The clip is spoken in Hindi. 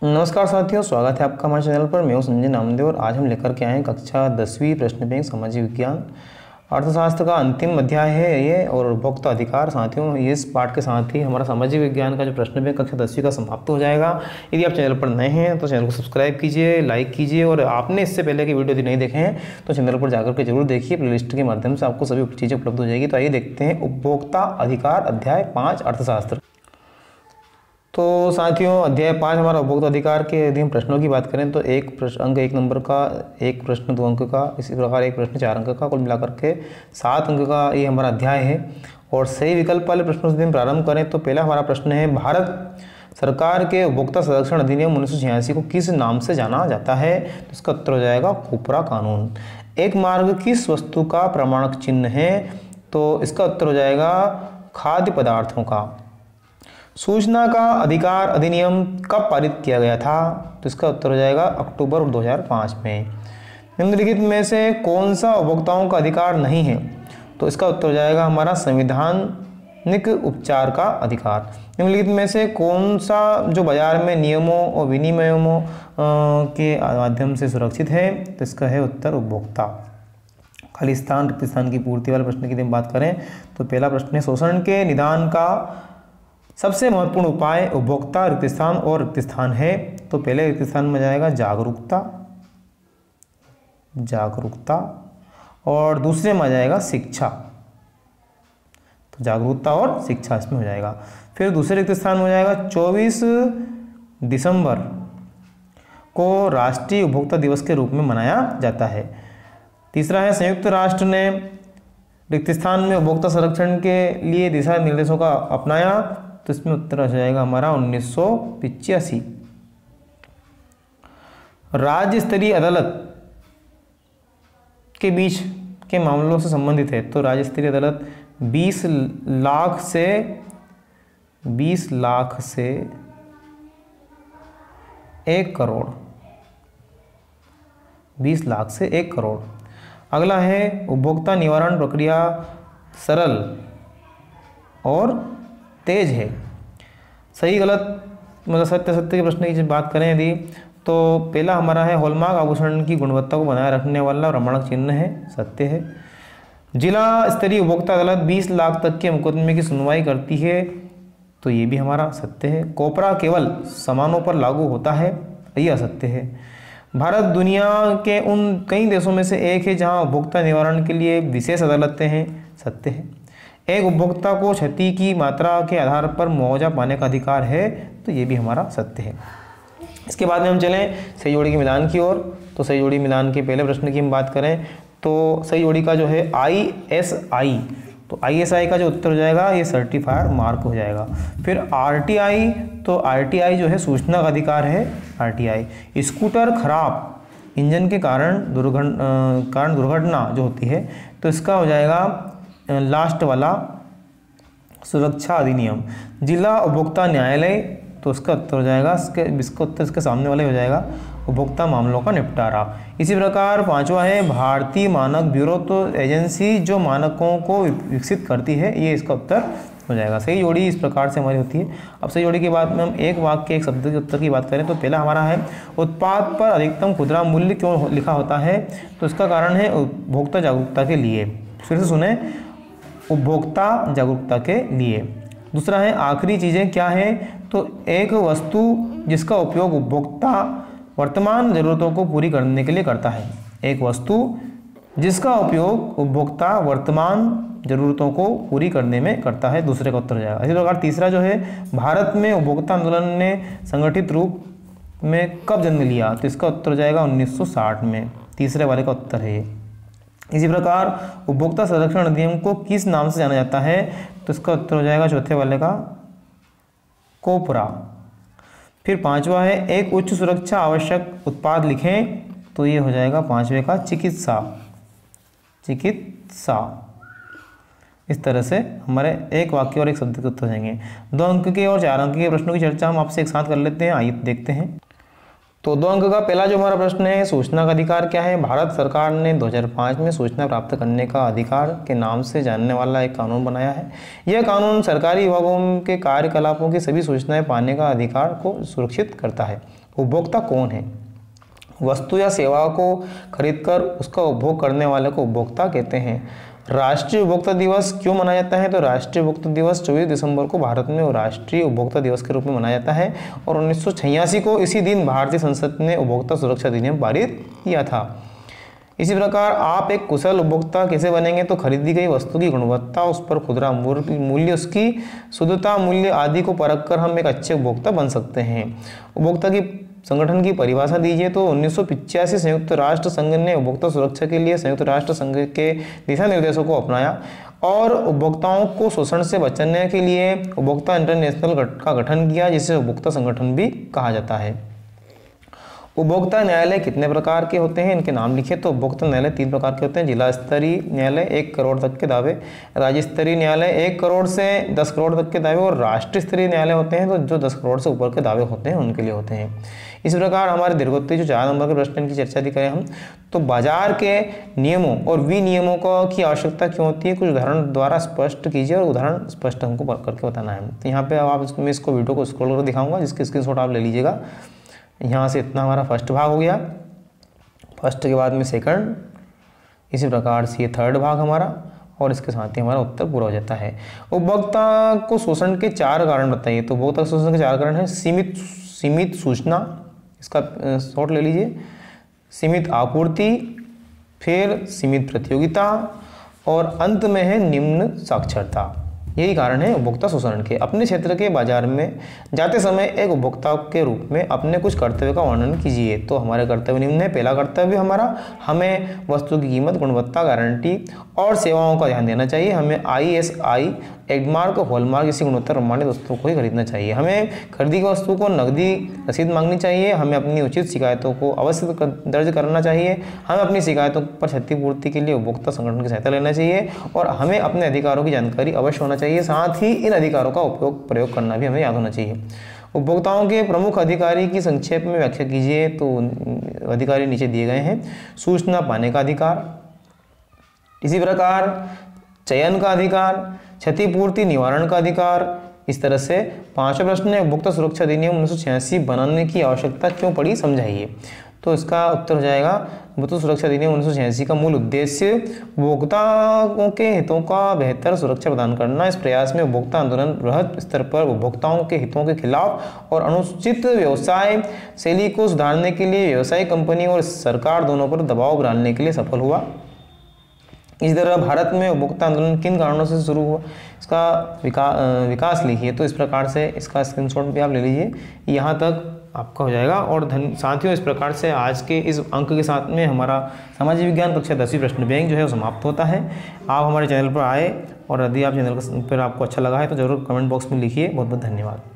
नमस्कार साथियों, स्वागत है आपका हमारे चैनल पर। मैं हूं संजय नामदेव और आज हम लेकर के आए हैं कक्षा 10वीं प्रश्न बैंक सामाजिक विज्ञान अर्थशास्त्र का अंतिम अध्याय है ये और उपभोक्ता अधिकार। साथियों, इस पाठ के साथ ही हमारा सामाजिक विज्ञान का जो प्रश्न बैंक कक्षा 10वीं का समाप्त हो जाएगा। यदि आप चैनल पर नए हैं तो चैनल को सब्सक्राइब कीजिए, लाइक कीजिए और आपने इससे पहले की वीडियो यदि नहीं देखे हैं तो चैनल पर जाकर के जरूर देखिए। प्लेलिस्ट के माध्यम से आपको सभी चीज़ें उपलब्ध हो जाएगी। तो आइए देखते हैं उपभोक्ता अधिकार अध्याय 5 अर्थशास्त्र। तो साथियों, अध्याय 5 हमारा उपभोक्ता अधिकार के यदि हम प्रश्नों की बात करें तो एक प्रश्न अंक 1 नंबर का, एक प्रश्न 2 अंक का, इसी प्रकार एक प्रश्न 4 अंक का, कुल मिलाकर के 7 अंक का ये हमारा अध्याय है। और सही विकल्प वाले प्रश्नों से यदि हम प्रारंभ करें तो पहला हमारा प्रश्न है, भारत सरकार के उपभोक्ता संरक्षण अधिनियम 1986 को किस नाम से जाना जाता है? तो इसका उत्तर हो जाएगा कोपरा कानून। एक मार्ग किस वस्तु का प्रमाणक चिन्ह है? तो इसका उत्तर हो जाएगा खाद्य पदार्थों का। सूचना का अधिकार अधिनियम कब पारित किया गया था? तो इसका उत्तर हो जाएगा अक्टूबर 2005 में। निम्नलिखित में से कौन सा उपभोक्ताओं का अधिकार नहीं है? तो इसका उत्तर हो जाएगा हमारा संवैधानिक उपचार का अधिकार। निम्नलिखित में से कौन सा जो बाजार में नियमों और विनियमों के माध्यम से सुरक्षित है? तो इसका है उत्तर उपभोक्ता। खालिस्तान रिक्त स्थान की पूर्ति वाले प्रश्न की बात करें तो पहला प्रश्न है, शोषण के निदान का सबसे महत्वपूर्ण उपाय उपभोक्ता रिक्त स्थान और रिक्त स्थान है। तो पहले रिक्त स्थान में जाएगा जागरूकता और दूसरे में आ जाएगा शिक्षा। तो जागरूकता और शिक्षा इसमें हो जाएगा। फिर दूसरे रिक्त स्थान में हो जाएगा 24 दिसंबर को राष्ट्रीय उपभोक्ता दिवस के रूप में मनाया जाता है। तीसरा है, संयुक्त राष्ट्र ने रिक्त स्थान में उपभोक्ता संरक्षण के लिए दिशा निर्देशों का अपनाया। तो इसमें उत्तर आ जाएगा हमारा 1985। राज्य स्तरीय अदालत के बीच के मामलों से संबंधित है। तो राज्य स्तरीय अदालत 20 लाख से 1 करोड़, 20 लाख से 1 करोड़। अगला है, उपभोक्ता निवारण प्रक्रिया सरल और तेज है। सही गलत मतलब सत्य के प्रश्न की जब बात करें यदि तो पहला हमारा है, हॉलमार्क आभूषण की गुणवत्ता को बनाए रखने वाला प्रमाणक चिन्ह है, सत्य है। जिला स्तरीय उपभोक्ता अदालत 20 लाख तक के मुकदमे की सुनवाई करती है, तो ये भी हमारा सत्य है। कोपरा केवल सामानों पर लागू होता है, ये असत्य है। भारत दुनिया के उन कई देशों में से एक है जहां उपभोक्ता निवारण के लिए विशेष अदालतें हैं, सत्य है। एक उपभोक्ता को क्षति की मात्रा के आधार पर मुआवजा पाने का अधिकार है, तो ये भी हमारा सत्य है। इसके बाद में हम चलें सही जोड़ी के मिलान की ओर। तो सही जोड़ी मिलान के पहले प्रश्न की हम बात करें तो सही जोड़ी का जो है ISI, तो ISI का जो उत्तर हो जाएगा ये सर्टिफायर मार्क हो जाएगा। फिर RTI, तो RTI जो है सूचना का अधिकार है, RTI। स्कूटर खराब इंजन के कारण दुर्घटना जो होती है, तो इसका हो जाएगा लास्ट वाला सुरक्षा अधिनियम। जिला उपभोक्ता न्यायालय, तो इसका उत्तर हो जाएगा इसका उत्तर इसके सामने वाले हो जाएगा उपभोक्ता मामलों का निपटारा। इसी प्रकार पांचवा है, भारतीय मानक ब्यूरो, तो एजेंसी जो मानकों को विकसित करती है, ये इसका उत्तर हो जाएगा। सही जोड़ी इस प्रकार से हमारी होती है। अब सही जोड़ी के बाद में हम एक वाक्य एक शब्द के उत्तर की बात करें तो पहला हमारा है, उत्पाद पर अधिकतम खुदरा मूल्य क्यों लिखा होता है? तो इसका कारण है उपभोक्ता जागरूकता के लिए। फिर से सुने, उपभोक्ता जागरूकता के लिए। दूसरा है, आखिरी चीज़ें क्या हैं? तो एक वस्तु जिसका उपयोग उपभोक्ता वर्तमान ज़रूरतों को पूरी करने के लिए करता है। एक वस्तु जिसका उपयोग उपभोक्ता वर्तमान ज़रूरतों को पूरी करने में करता है, दूसरे का उत्तर हो जाएगा। इसी प्रकार तीसरा जो है, भारत में उपभोक्ता आंदोलन ने संगठित रूप में कब जन्म लिया? तो इसका उत्तर हो जाएगा 1960 में, तीसरे वाले का उत्तर है ये। इसी प्रकार उपभोक्ता संरक्षण अधिनियम को किस नाम से जाना जाता है? तो इसका उत्तर हो जाएगा चौथे वाले का कोपरा। फिर पांचवा है, एक उच्च सुरक्षा आवश्यक उत्पाद लिखें, तो ये हो जाएगा पांचवे का चिकित्सा। इस तरह से हमारे एक वाक्य और एक शब्द के उत्तर हो जाएंगे। 2 अंक के और 4 अंक के प्रश्नों की चर्चा हम आपसे एक साथ कर लेते हैं, आइए देखते हैं। तो 2 अंक का पहला जो हमारा प्रश्न है, सूचना का अधिकार क्या है? भारत सरकार ने 2005 में सूचना प्राप्त करने का अधिकार के नाम से जानने वाला एक कानून बनाया है। यह कानून सरकारी विभागों के कार्यकलापों की सभी सूचनाएं पाने का अधिकार को सुरक्षित करता है। उपभोक्ता कौन है? वस्तु या सेवा को खरीदकर उसका उपभोग करने वाले को उपभोक्ता कहते हैं। राष्ट्रीय उपभोक्ता दिवस क्यों मनाया जाता है? तो राष्ट्रीय उपभोक्ता दिवस 24 दिसंबर को भारत में राष्ट्रीय उपभोक्ता दिवस के रूप में मनाया जाता है और 1986 को इसी दिन भारतीय संसद ने उपभोक्ता सुरक्षा अधिनियम पारित किया था। इसी प्रकार आप एक कुशल उपभोक्ता कैसे बनेंगे? तो खरीदी गई वस्तु की गुणवत्ता, उस पर खुदरा मूल्य, उसकी शुद्धता, मूल्य आदि को परख कर हम एक अच्छे उपभोक्ता बन सकते हैं। उपभोक्ता की संगठन की परिभाषा दीजिए। तो 1985 संयुक्त राष्ट्र संघ ने उपभोक्ता सुरक्षा के लिए संयुक्त राष्ट्र संघ के दिशा निर्देशों को अपनाया और उपभोक्ताओं को शोषण से बचने के लिए उपभोक्ता इंटरनेशनल का गठन किया, जिसे उपभोक्ता संगठन भी कहा जाता है। उपभोक्ता न्यायालय कितने प्रकार के होते हैं? इनके नाम लिखिए। तो उपभोक्ता न्यायालय 3 प्रकार के होते हैं। जिला स्तरीय न्यायालय 1 करोड़ तक के दावे, राज्य स्तरीय न्यायालय 1 करोड़ से 10 करोड़ तक के दावे और राष्ट्रीय स्तरीय न्यायालय होते हैं तो जो 10 करोड़ से ऊपर के दावे होते हैं उनके लिए होते हैं। इस प्रकार हमारे दीर्घोत्तरी जो 4 नंबर के प्रश्न की चर्चा भी करें हम, तो बाजार के नियमों और विनियमों की आवश्यकता क्यों होती है? कुछ उदाहरण द्वारा स्पष्ट कीजिए और उदाहरण स्पष्ट हमको करके बताना है। तो यहाँ पे आप मैं इसको वीडियो को स्क्रॉल करके दिखाऊंगा, जिसके स्क्रीनशॉट आप ले लीजिएगा। यहाँ से इतना हमारा फर्स्ट भाग हो गया, फर्स्ट के बाद में सेकंड, इसी प्रकार से ये थर्ड भाग हमारा और इसके साथ ही हमारा उत्तर पूरा हो जाता है। उपभोक्ता को शोषण के 4 कारण बताइए। तो उपभोक्ता शोषण के 4 कारण हैं। सीमित सूचना, इसका शॉर्ट ले लीजिए, सीमित आपूर्ति, फिर सीमित प्रतियोगिता और अंत में है निम्न साक्षरता। यही कारण है उपभोक्ता शोषण के। अपने क्षेत्र के बाजार में जाते समय एक उपभोक्ता के रूप में अपने कुछ कर्तव्य का वर्णन कीजिए। तो हमारे कर्तव्य निम्न है। पहला कर्तव्य हमारा, हमें वस्तु की कीमत, गुणवत्ता, गारंटी और सेवाओं का ध्यान देना चाहिए। हमें ISI, एडमार्क, हॉलमार्क जैसी गुणवत्ता प्रमाणित वस्तुओं को ही खरीदना चाहिए। हमें खरीदी की वस्तु को नकदी रसीद मांगनी चाहिए। हमें अपनी उचित शिकायतों को अवश्य दर्ज करना चाहिए। हमें अपनी शिकायतों पर क्षतिपूर्ति के लिए उपभोक्ता संगठन की सहायता लेना चाहिए और हमें अपने अधिकारों की जानकारी अवश्य होना चाहिए। साथ ही इन अधिकारों का प्रयोग करना भी हमें याद होना चाहिए। उपभोक्ताओं के प्रमुख अधिकारी की संक्षेप में व्याख्या कीजिए। तो अधिकारी नीचे दिए गए हैं। सूचना पाने का अधिकार, इसी प्रकार चयन का अधिकार, क्षतिपूर्ति निवारण का अधिकार। इस तरह से 5वां प्रश्न है, उपभोक्ता सुरक्षा अधिनियम 1986 बनाने की आवश्यकता क्यों पड़ी, समझाइए। तो इसका उत्तर हो जाएगा, उपभोक्ता सुरक्षा अधिनियम 1986 का मूल उद्देश्य उपभोक्ताओं के हितों का बेहतर सुरक्षा प्रदान करना। इस प्रयास में उपभोक्ता आंदोलन बृहद स्तर पर उपभोक्ताओं के हितों के खिलाफ और अनुचित व्यवसाय शैली को सुधारने के लिए व्यवसायिक कंपनी और सरकार दोनों पर दबाव डालने के लिए सफल हुआ। इसी तरह भारत में उपभोक्ता आंदोलन किन कारणों से शुरू हुआ, इसका विकास लिखिए। तो इस प्रकार से इसका स्क्रीनशॉट भी आप ले लीजिए। यहाँ तक आपका हो जाएगा। और साथियों, इस प्रकार से आज के इस अंक के साथ में हमारा सामाजिक विज्ञान कक्षा 10वीं प्रश्न बैंक जो है वो समाप्त होता है। आप हमारे चैनल पर आए और यदि आप चैनल पर आपको अच्छा लगा है तो ज़रूर कमेंट बॉक्स में लिखिए। बहुत बहुत धन्यवाद।